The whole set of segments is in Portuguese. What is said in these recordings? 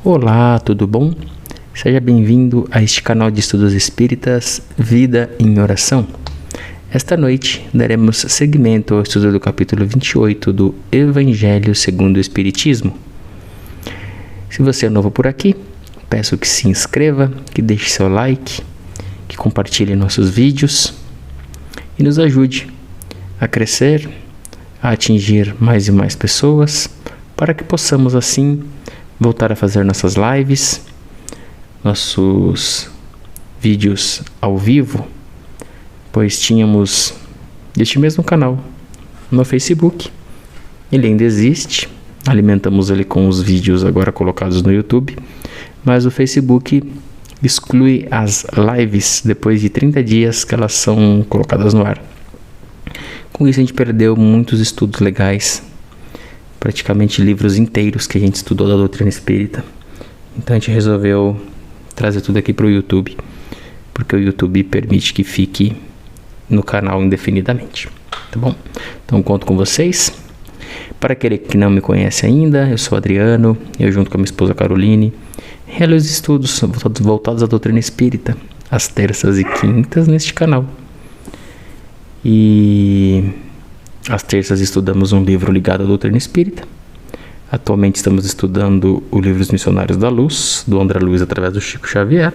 Olá, tudo bom? Seja bem-vindo a este canal de estudos espíritas Vida em Oração. Esta noite daremos seguimento ao estudo do capítulo 28 do Evangelho segundo o Espiritismo. Se você é novo por aqui, peço que se inscreva, que deixe seu like, que compartilhe nossos vídeos e nos ajude a crescer, a atingir mais e mais pessoas, para que possamos assim voltar a fazer nossas lives, nossos vídeos ao vivo, pois tínhamos este mesmo canal no Facebook. Ele ainda existe, alimentamos ele com os vídeos agora colocados no YouTube, mas o Facebook exclui as lives depois de 30 dias que elas são colocadas no ar. Com isso a gente perdeu muitos estudos legais, praticamente livros inteiros que a gente estudou da doutrina espírita. Então a gente resolveu trazer tudo aqui para o YouTube, porque o YouTube permite que fique no canal indefinidamente, tá bom? Então conto com vocês. Para aquele que não me conhece ainda, eu sou Adriano, eu junto com a minha esposa Caroline realizo estudos voltados à doutrina espírita, às terças e quintas neste canal. E às terças estudamos um livro ligado à doutrina espírita. Atualmente estamos estudando o livro Os Missionários da Luz, do André Luiz através do Chico Xavier.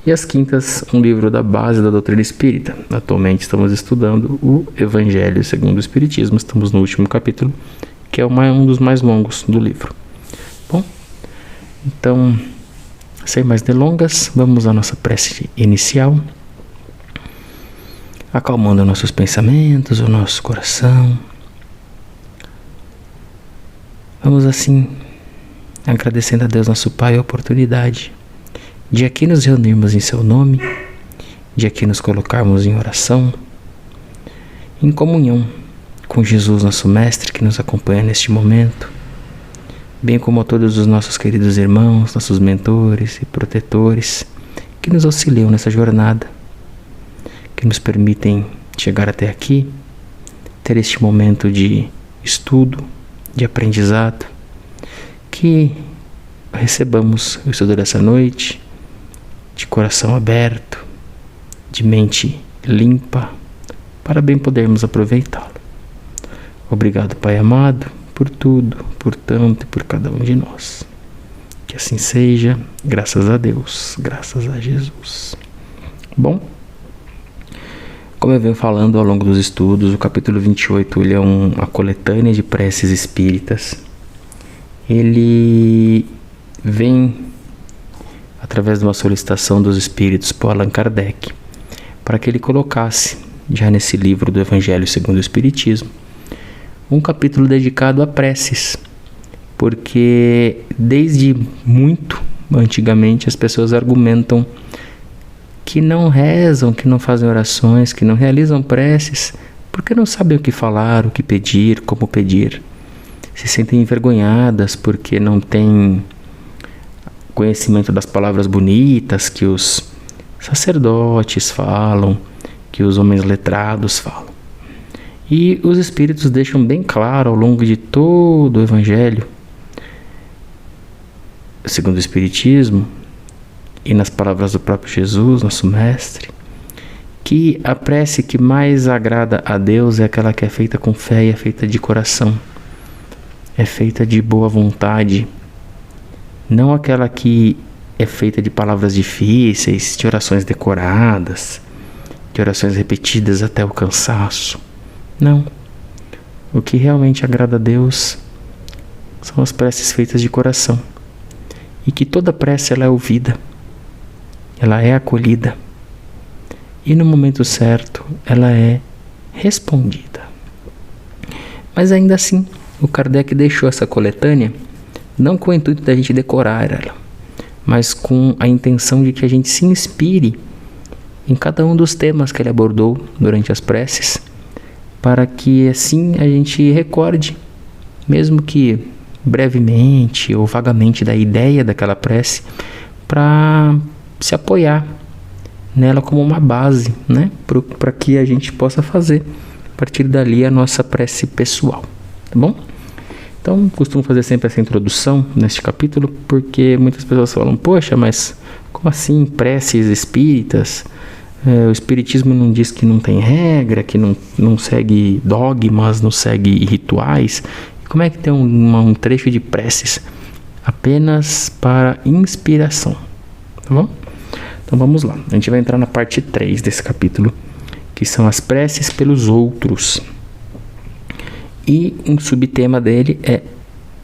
E às quintas, um livro da base da doutrina espírita. Atualmente estamos estudando o Evangelho segundo o Espiritismo. Estamos no último capítulo, que é um dos mais longos do livro. Bom, então, sem mais delongas, vamos à nossa prece inicial, acalmando nossos pensamentos, o nosso coração. Vamos assim, agradecendo a Deus nosso Pai a oportunidade de aqui nos reunirmos em seu nome, de aqui nos colocarmos em oração, em comunhão com Jesus, nosso Mestre, que nos acompanha neste momento, bem como a todos os nossos queridos irmãos, nossos mentores e protetores, que nos auxiliam nessa jornada, que nos permitem chegar até aqui, ter este momento de estudo, de aprendizado, que recebamos o estudo dessa noite de coração aberto, de mente limpa, para bem podermos aproveitá-lo. Obrigado, Pai amado, por tudo, por tanto e por cada um de nós. Que assim seja, graças a Deus, graças a Jesus. Bom, como eu venho falando ao longo dos estudos, o capítulo 28 ele é uma coletânea de preces espíritas. Ele vem através de uma solicitação dos espíritos por Allan Kardec, para que ele colocasse, já nesse livro do Evangelho segundo o Espiritismo, um capítulo dedicado a preces, porque desde muito antigamente as pessoas argumentam que não rezam, que não fazem orações, que não realizam preces, porque não sabem o que falar, o que pedir, como pedir. Se sentem envergonhadas porque não têm conhecimento das palavras bonitas que os sacerdotes falam, que os homens letrados falam. E os espíritos deixam bem claro ao longo de todo o Evangelho, segundo o Espiritismo, e nas palavras do próprio Jesus, nosso Mestre, que a prece que mais agrada a Deus é aquela que é feita com fé e é feita de coração, é feita de boa vontade, não aquela que é feita de palavras difíceis, de orações decoradas, de orações repetidas até o cansaço. Não. O que realmente agrada a Deus são as preces feitas de coração, e que toda prece ela é ouvida, ela é acolhida, e no momento certo ela é respondida. Mas ainda assim, o Kardec deixou essa coletânea não com o intuito da gente decorar ela, mas com a intenção de que a gente se inspire em cada um dos temas que ele abordou durante as preces, para que assim a gente recorde, mesmo que brevemente ou vagamente, da ideia daquela prece, para se apoiar nela como uma base, né? Para que a gente possa fazer a partir dali a nossa prece pessoal, tá bom? Então, costumo fazer sempre essa introdução neste capítulo, porque muitas pessoas falam, poxa, mas como assim preces espíritas? O espiritismo não diz que não tem regra, que não segue dogmas, não segue rituais. Como é que tem um trecho de preces apenas para inspiração? Tá bom? Então vamos lá. A gente vai entrar na parte 3 desse capítulo, que são as preces pelos outros. E um subtema dele é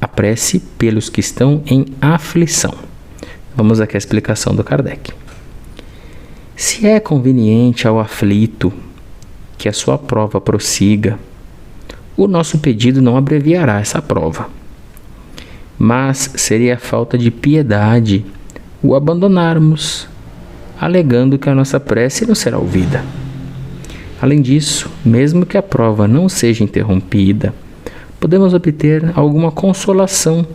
a prece pelos que estão em aflição. Vamos aqui à explicação do Kardec. Se é conveniente ao aflito que a sua prova prossiga, o nosso pedido não abreviará essa prova. Mas seria falta de piedade o abandonarmos, alegando que a nossa prece não será ouvida. Além disso, mesmo que a prova não seja interrompida, podemos obter alguma consolação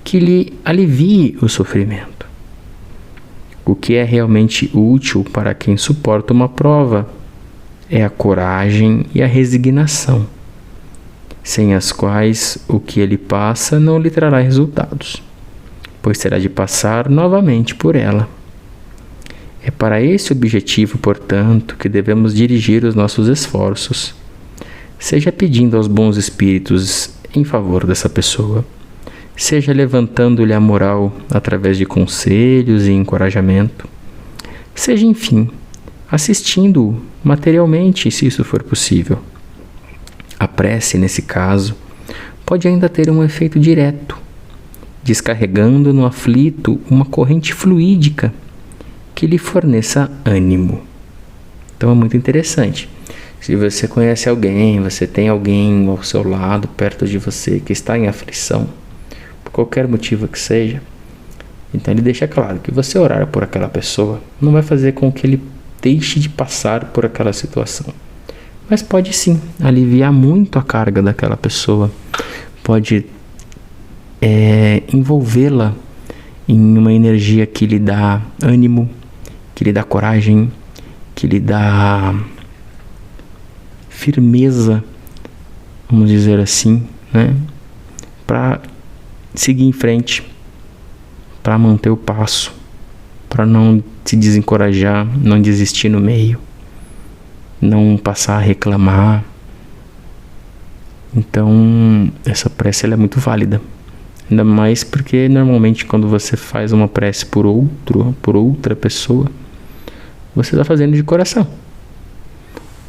que lhe alivie o sofrimento. O que é realmente útil para quem suporta uma prova é a coragem e a resignação, sem as quais o que ele passa não lhe trará resultados, pois terá de passar novamente por ela. É para esse objetivo, portanto, que devemos dirigir os nossos esforços, seja pedindo aos bons espíritos em favor dessa pessoa, seja levantando-lhe a moral através de conselhos e encorajamento, seja, enfim, assistindo-o materialmente, se isso for possível. A prece, nesse caso, pode ainda ter um efeito direto, descarregando no aflito uma corrente fluídica que lhe forneça ânimo. Então é muito interessante. Se você conhece alguém, você tem alguém ao seu lado, perto de você, que está em aflição, por qualquer motivo que seja, então ele deixa claro que você orar por aquela pessoa não vai fazer com que ele deixe de passar por aquela situação, mas pode sim aliviar muito a carga daquela pessoa, pode envolvê-la em uma energia que lhe dá ânimo, que lhe dá coragem, que lhe dá firmeza, vamos dizer assim, né? Para seguir em frente, para manter o passo, para não se desencorajar, não desistir no meio, não passar a reclamar. Então, essa prece ela é muito válida. Ainda mais porque normalmente quando você faz uma prece por outra pessoa, você está fazendo de coração,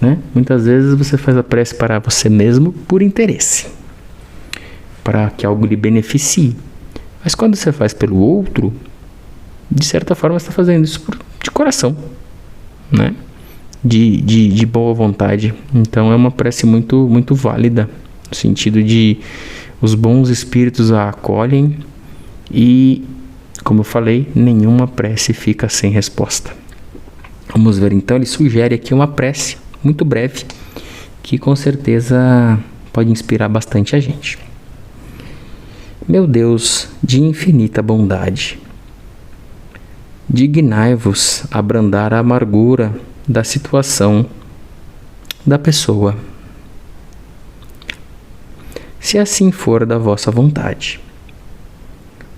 né? Muitas vezes você faz a prece para você mesmo por interesse, para que algo lhe beneficie. Mas quando você faz pelo outro, de certa forma você está fazendo isso de coração, né? De boa vontade. Então é uma prece muito, muito válida, no sentido de os bons espíritos a acolhem e, como eu falei, nenhuma prece fica sem resposta. Vamos ver então, ele sugere aqui uma prece muito breve, que com certeza pode inspirar bastante a gente. Meu Deus de infinita bondade, dignai-vos abrandar a amargura da situação da pessoa, se assim for da vossa vontade.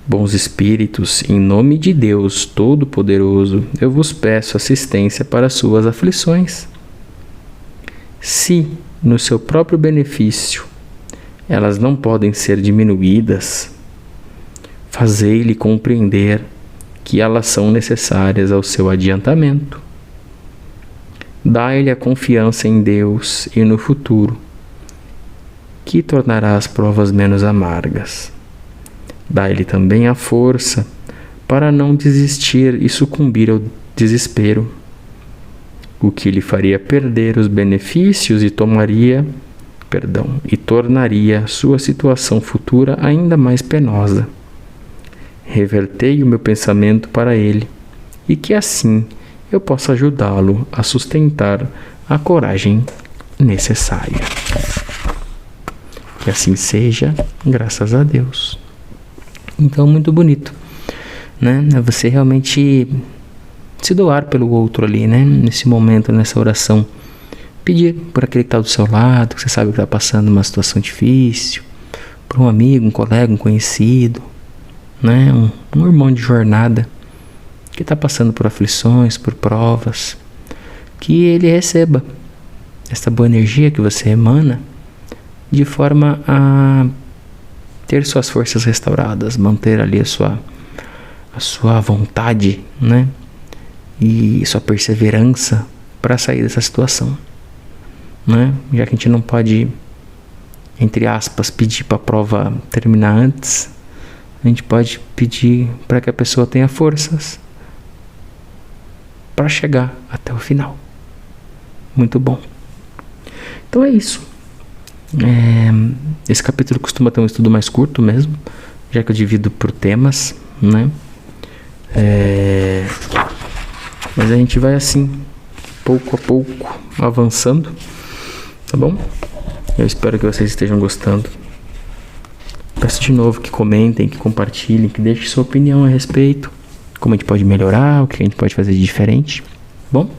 Bons espíritos, em nome de Deus Todo-Poderoso, eu vos peço assistência para suas aflições. Se, no seu próprio benefício, elas não podem ser diminuídas, fazei-lhe compreender que elas são necessárias ao seu adiantamento. Dai-lhe a confiança em Deus e no futuro, que tornará as provas menos amargas. Dai-lhe também a força para não desistir e sucumbir ao desespero, o que lhe faria perder os benefícios e tornaria sua situação futura ainda mais penosa. Revertei o meu pensamento para ele, e que assim eu possa ajudá-lo a sustentar a coragem necessária. Que assim seja, graças a Deus. Então, muito bonito, né? É você realmente se doar pelo outro ali, né? Nesse momento, nessa oração. Pedir por aquele que está do seu lado, que você sabe que está passando uma situação difícil, por um amigo, um colega, um conhecido, né? Um irmão de jornada que está passando por aflições, por provas, que ele receba essa boa energia que você emana de forma a ter suas forças restauradas, manter ali a sua vontade, né? E sua perseverança para sair dessa situação, né? Já que a gente não pode, entre aspas, pedir para a prova terminar antes, a gente pode pedir para que a pessoa tenha forças para chegar até o final. Muito bom. Então é isso. Esse capítulo costuma ter um estudo mais curto mesmo, já que eu divido por temas, né? Mas a gente vai assim, pouco a pouco, avançando, tá bom? Eu espero que vocês estejam gostando. Peço de novo que comentem, que compartilhem, que deixem sua opinião a respeito, como a gente pode melhorar, o que a gente pode fazer de diferente, tá bom?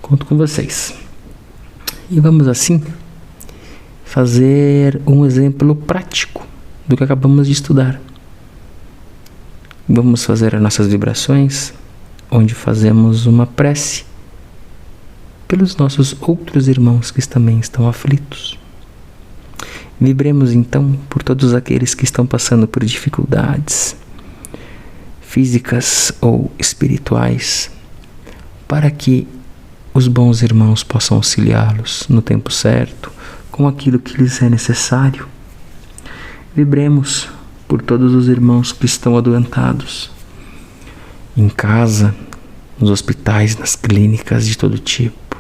Conto com vocês. E vamos assim fazer um exemplo prático do que acabamos de estudar. Vamos fazer as nossas vibrações, onde fazemos uma prece pelos nossos outros irmãos que também estão aflitos. Vibremos então por todos aqueles que estão passando por dificuldades físicas ou espirituais, para que os bons irmãos possam auxiliá-los no tempo certo, com aquilo que lhes é necessário. Vibremos por todos os irmãos que estão adoentados, em casa, nos hospitais, nas clínicas de todo tipo.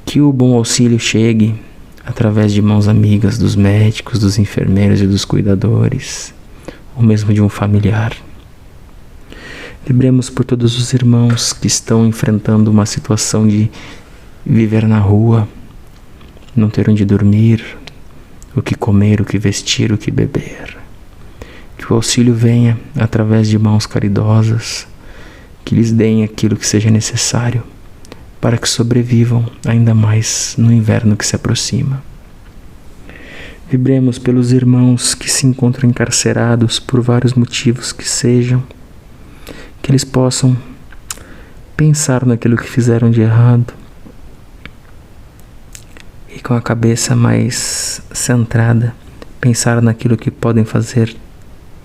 Que o bom auxílio chegue através de mãos amigas dos médicos, dos enfermeiros e dos cuidadores, ou mesmo de um familiar. Vibremos por todos os irmãos que estão enfrentando uma situação de viver na rua, não ter onde dormir, o que comer, o que vestir, o que beber. Que o auxílio venha através de mãos caridosas, que lhes deem aquilo que seja necessário para que sobrevivam ainda mais no inverno que se aproxima. Vibremos pelos irmãos que se encontram encarcerados por vários motivos que sejam, que eles possam pensar naquilo que fizeram de errado e com a cabeça mais centrada, pensar naquilo que podem fazer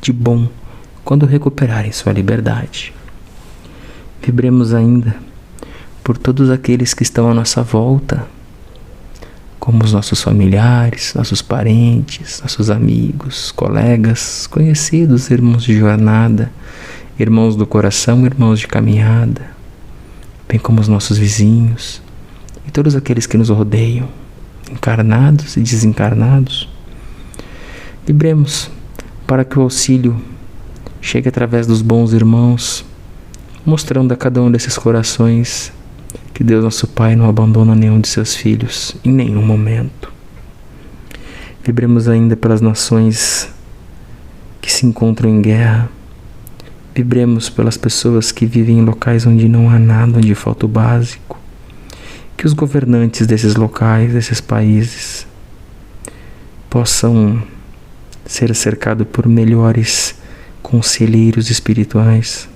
de bom quando recuperarem sua liberdade. Vibremos ainda por todos aqueles que estão à nossa volta, como os nossos familiares, nossos parentes, nossos amigos, colegas, conhecidos, irmãos de jornada, irmãos do coração, irmãos de caminhada, bem como os nossos vizinhos e todos aqueles que nos rodeiam, encarnados e desencarnados. Vibremos para que o auxílio chegue através dos bons irmãos, mostrando a cada um desses corações que Deus nosso Pai não abandona nenhum de seus filhos em nenhum momento. Vibremos ainda pelas nações que se encontram em guerra. Vibremos pelas pessoas que vivem em locais onde não há nada, onde falta o básico. Que os governantes desses locais, desses países, possam ser cercados por melhores conselheiros espirituais,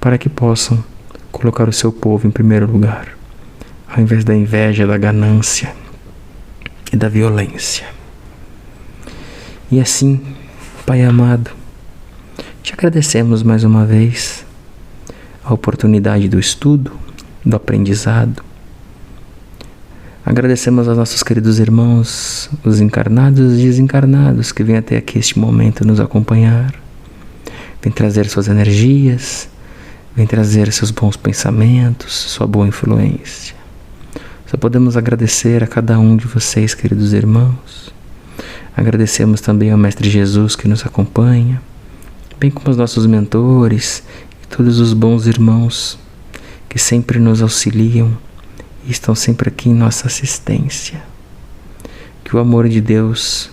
para que possam colocar o seu povo em primeiro lugar, ao invés da inveja, da ganância e da violência. E assim, Pai amado, te agradecemos mais uma vez a oportunidade do estudo, do aprendizado. Agradecemos aos nossos queridos irmãos, os encarnados e desencarnados, que vêm até aqui este momento nos acompanhar, vêm trazer suas energias, vem trazer seus bons pensamentos, sua boa influência. Só podemos agradecer a cada um de vocês, queridos irmãos. Agradecemos também ao Mestre Jesus que nos acompanha, bem como os nossos mentores e todos os bons irmãos que sempre nos auxiliam e estão sempre aqui em nossa assistência. Que o amor de Deus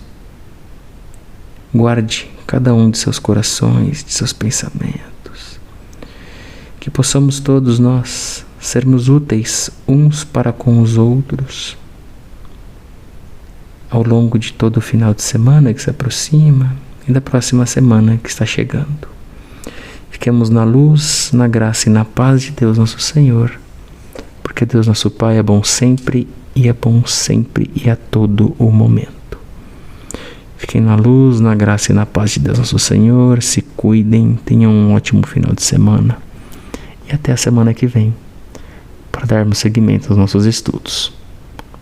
guarde cada um de seus corações, de seus pensamentos. Que possamos todos nós sermos úteis uns para com os outros, ao longo de todo o final de semana que se aproxima e da próxima semana que está chegando. Fiquemos na luz, na graça e na paz de Deus nosso Senhor, porque Deus nosso Pai é bom sempre e é bom sempre e a todo o momento. Fiquem na luz, na graça e na paz de Deus nosso Senhor, se cuidem, tenham um ótimo final de semana e até a semana que vem, para darmos seguimento aos nossos estudos.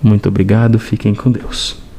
Muito obrigado, fiquem com Deus.